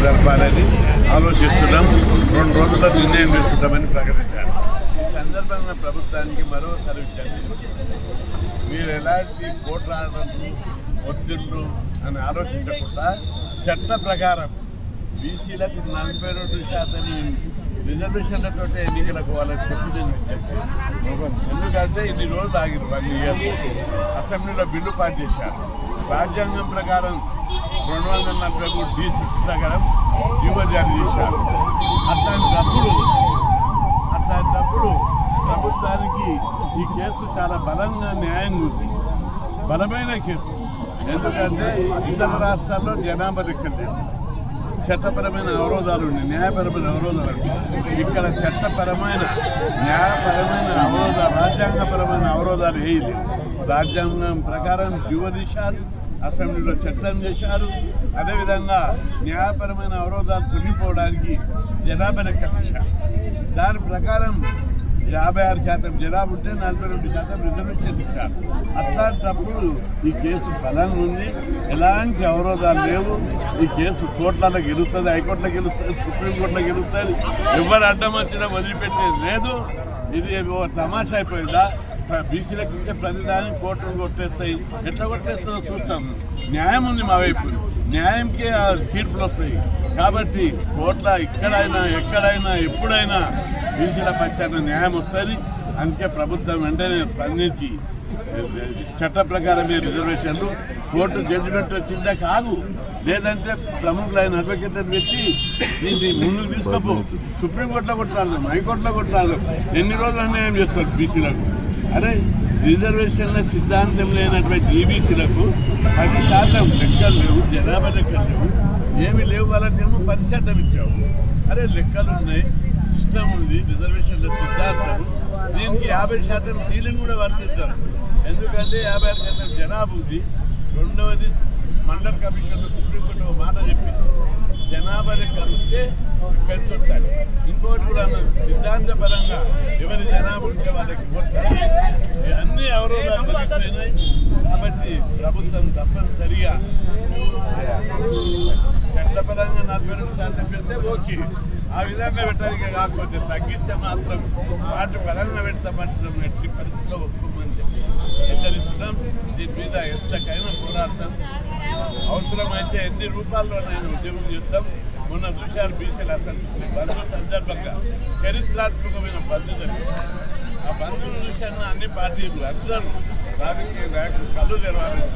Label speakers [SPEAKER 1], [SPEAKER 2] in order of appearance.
[SPEAKER 1] జరపాలని ఆలోచిస్తున్నాం. 2 రోజుల్లో నిర్ణయం తీసుకుంటామని ప్రకటించారు. ఈ సందర్భంగా ప్రభుత్వానికి మరోసారి విజ్ఞప్తి, మీరు ఎలాంటి కోట్లాడలు ఒత్తిళ్లు అని ఆలోచించకుండా చట్ట ప్రకారం బీసీలకు 42% రిజర్వేషన్లతో ఎన్నికలకు వాళ్ళకి చెప్పింది. ఎందుకంటే ఇన్ని రోజులు ఆగిరు 1 ఇయర్. అసెంబ్లీలో బిల్లు పాస్ చేశారు. రాజ్యాంగం ప్రకారం 243 D6 ప్రకారం జీవో జారీ చేశారు. అట్లాంటప్పుడు ప్రభుత్వానికి ఈ కేసు చాలా బలంగా న్యాయంగా ఉంది, బలమైన కేసు. ఎందుకంటే ఇతర రాష్ట్రాల్లో జనాభా లెక్కలు చట్టపరమైన అవరోధాలు ఉన్నాయి, న్యాయపరమైన అవరోధాలు ఉన్నాయి. ఇక్కడ చట్టపరమైన న్యాయపరమైన అవరోధాలు, రాజ్యాంగపరమైన అవరోధాలు వేయలేదు. రాజ్యాంగం ప్రకారం జీవో తీశారు, అసెంబ్లీలో చట్టం చేశారు. అదేవిధంగా న్యాయపరమైన అవరోధాలు తొలగిపోవడానికి జనాభా లెక్కలు చేశారు. దాని ప్రకారం 56% జనాభా ఉంటే 42% రిజర్వేషన్ ఇచ్చారు. అట్లాంటప్పుడు ఈ కేసు బలంగా ఉంది, ఎలాంటి అవరోధాలు లేవు. ఈ కేసు కోర్టులలో గెలుస్తుంది, హైకోర్టులో గెలుస్తుంది, సుప్రీంకోర్టులో గెలుస్తుంది. ఎవరు అడ్డం వచ్చినా వదిలిపెట్టేది లేదు. ఇది తమాషా అయిపోయిందా? బీసీలకు ఇచ్చే ప్రతిదాన్ని కోర్టులు కొట్టేస్తాయి. ఎట్లా కొట్టేస్తుందో చూస్తాం. న్యాయం ఉంది మా వైపు, న్యాయంకే తీర్పులు వస్తాయి. కాబట్టి కోర్టుల ఇక్కడైనా ఎక్కడైనా ఎప్పుడైనా బీసీల పక్షాన న్యాయం వస్తుంది. అందుకే ప్రభుత్వం వెంటనే స్పందించి చట్ట ప్రకారమే రిజర్వేషన్లు కోర్టు జడ్జిమెంట్ వచ్చిందా కాదు, లేదంటే ప్రముఖులైన అడ్వకేట్లను పెట్టి దీన్ని ముందుకు తీసుకోపో. సుప్రీంకోర్టులో కొట్లాడదు, హైకోర్టులో కొట్లాడదు. ఎన్ని రోజులు అన్యాయం చేస్తారు బీసీలకు? అరే రిజర్వేషన్ల సిద్ధాంతం లేనటువంటి ఈబీసీలకు 10% లెక్కలు లేవు, జనాభా లెక్కలు లేవు, ఏమి లేవు. వాళ్ళకేమో 10% ఇచ్చావు. అరే లెక్కలు ఉన్నాయి, సిస్టమ్ ఉంది, రిజర్వేషన్ల సిద్ధాంతం. దీనికి 50% సీలింగ్ కూడా వర్తిస్తారు. ఎందుకంటే 56% జనాభా ఉంది. రెండవది మండల్ కమిషన్లో సుప్రీంకోర్టు మాట చెప్పింది, జనాభా లెక్కలు ఉంటే పెంచొచ్చాలి. ఇంకోటి కూడా అన్నది, సిద్ధాంతపరంగా ఎవరి జనాభా ఉంటే వాళ్ళకి ఇవ్వచ్చాలి. అన్ని అవరోధాలు జరిగిపోయినాయి. కాబట్టి ప్రభుత్వం తప్పనిసరిగా చట్టపరంగా 42% పెడితే ఓకే, ఆ విధంగా పెట్టడానికి కాకపోతే తగ్గిస్తే మాత్రం వాటి పరంగా పెడితే మాత్రం ఎట్టి పరిస్థితిలో ఒప్పుకోమని చెప్పి హెచ్చరిస్తున్నాం. దీని మీద ఎంతకైనా పోరాడతాం. అవసరమైతే ఎన్ని రూపాయల్లోనైనా ఉద్యమం చేస్తాం. మొన్న చూశారు బీసీల అసెంబ్లీ బంద్ సందర్భంగా చరిత్రాత్మకమైన బంద్ జరిగింది. ఆ బంధువులు చూశాను అన్ని పార్టీలు అందరూ రాజకీయ నాయకులు కళ్ళు తెరవాలని